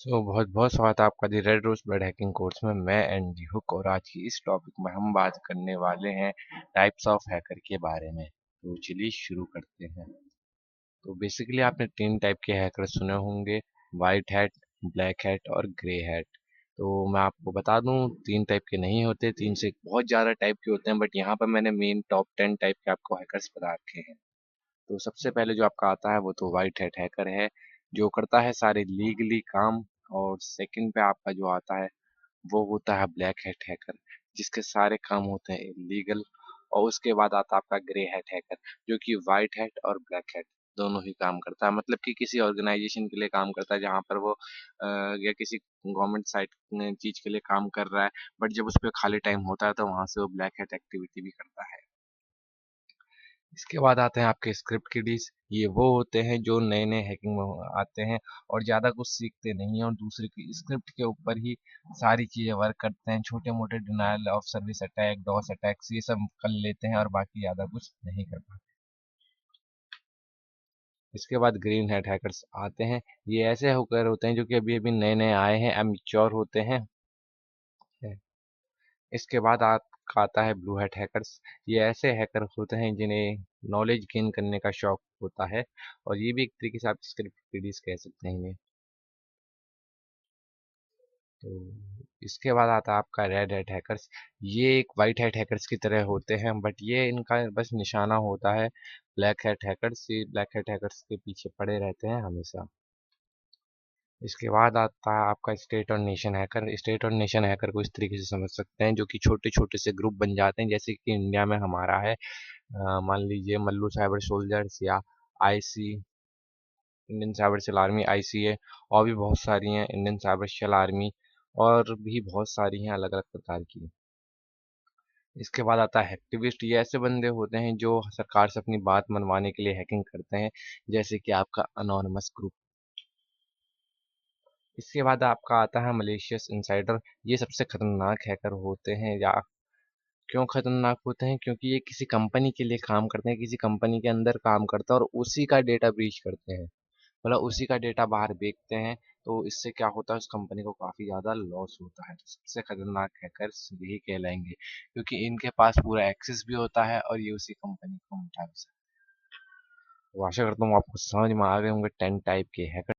बहुत बहुत स्वागत है आपका the red rose blood hacking course में। मैं एंडी हुक और आज की इस टॉपिक में हम बात करने वाले हैं टाइप्स ऑफ हैकर के बारे में। तो चलिए शुरू करते हैं। तो बेसिकली आपने तीन टाइप के हैकर सुने होंगे, वाइट हैट, ब्लैक हैट और ग्रे हैट। तो मैं आपको बता दूं, तीन टाइप के नहीं होते, तीन से बहुत ज़्यादा टाइप के होते हैं, बट यहाँ पर मैंने मेन टॉप 10 टाइप के आपको हैकर्स बता रखे हैं। तो सबसे पहले जो आपका आता है वो तो वाइट हैट हैकर है, जो करता है सारे लीगली काम। और सेकंड पे आपका जो आता है वो होता है ब्लैक हैट हैकर, जिसके सारे काम होते हैं इलीगल। और उसके बाद आता है आपका ग्रे हैट हैकर, जो कि वाइट हैट और ब्लैक हैट दोनों ही काम करता है। मतलब कि किसी ऑर्गेनाइजेशन के लिए काम करता है जहाँ पर वो या किसी गवर्नमेंट साइट चीज के लिए काम कर रहा है, बट जब उस पर खाली टाइम होता है तो वहां से वो ब्लैक हैट एक्टिविटी भी करता है। इसके बाद आते हैं आपके स्क्रिप्ट किडीज। ये वो होते हैं जो नए नए हैकिंग में आते हैं और ज़्यादा कुछ सीखते नहीं हैं और दूसरे की स्क्रिप्ट के ऊपर ही सारी चीज़ें वर्क करते हैं। छोटे मोटे denial of service attack, DoS attacks, ये सब कर लेते हैं और बाकी ज़्यादा कुछ नहीं कर पाते। इसके बाद ग्रीन हैट हैकर्स आते हैं। ये ऐसे हैकर होते हैं जो कि अभी अभी नए नए आए हैं, अमेच्योर होते हैं। इसके बाद आपका आता है ब्लू हैट हैकर्स। ये ऐसे हैकर होते हैं जिन्हें नॉलेज गेन करने का शौक होता है, और ये भी एक तरीके से आप स्क्रिप्ट किडीज कह सकते हैं इन्हें। तो इसके बाद आता है आपका रेड हैट हैकर्स। ये एक वाइट हैट हैकर्स की तरह होते हैं, बट ये इनका बस निशाना होता है ब्लैक हैट हैकर्स। ये ब्लैक हैट हैकर्स के पीछे पड़े रहते हैं हमेशा। इसके बाद आता है आपका स्टेट और नेशन हैकर। स्टेट और नेशन हैकर को इस तरीके से समझ सकते हैं, जो कि छोटे छोटे से ग्रुप बन जाते हैं, जैसे कि इंडिया में हमारा है। मान लीजिए मल्लू साइबर सोल्जर्स या IC, Indian cyber cell army, ICA, और भी बहुत सारी हैं, इंडियन साइबर सेल आर्मी, और भी बहुत सारी हैं अलग अलग प्रकार की। इसके बाद आता है एक्टिविस्ट। ये ऐसे बंदे होते हैं जो सरकार से अपनी बात मनवाने के लिए हैकिंग करते हैं, जैसे कि आपका अनोनिमस ग्रुप। इसके बाद आपका आता है मलेशियस इंसाइडर। ये सबसे खतरनाक हैकर होते हैं। या क्यों खतरनाक होते हैं? क्योंकि ये किसी कंपनी के लिए काम करते हैं, किसी कंपनी के अंदर काम करते हैं और उसी का डेटा ब्रीच करते हैं, मतलब उसी का डेटा बाहर बेचते हैं। तो इससे क्या होता है, उस कंपनी को काफ़ी ज़्यादा लॉस होता है। तो सबसे खतरनाक हैकर्स यही कहलाएंगे, क्योंकि इनके पास पूरा एक्सेस भी होता है और ये उसी कंपनी को मिटा भी सकते हैं। तो आशा करता हूँ आपको समझ में आ गए होंगे 10 टाइप के हैकर।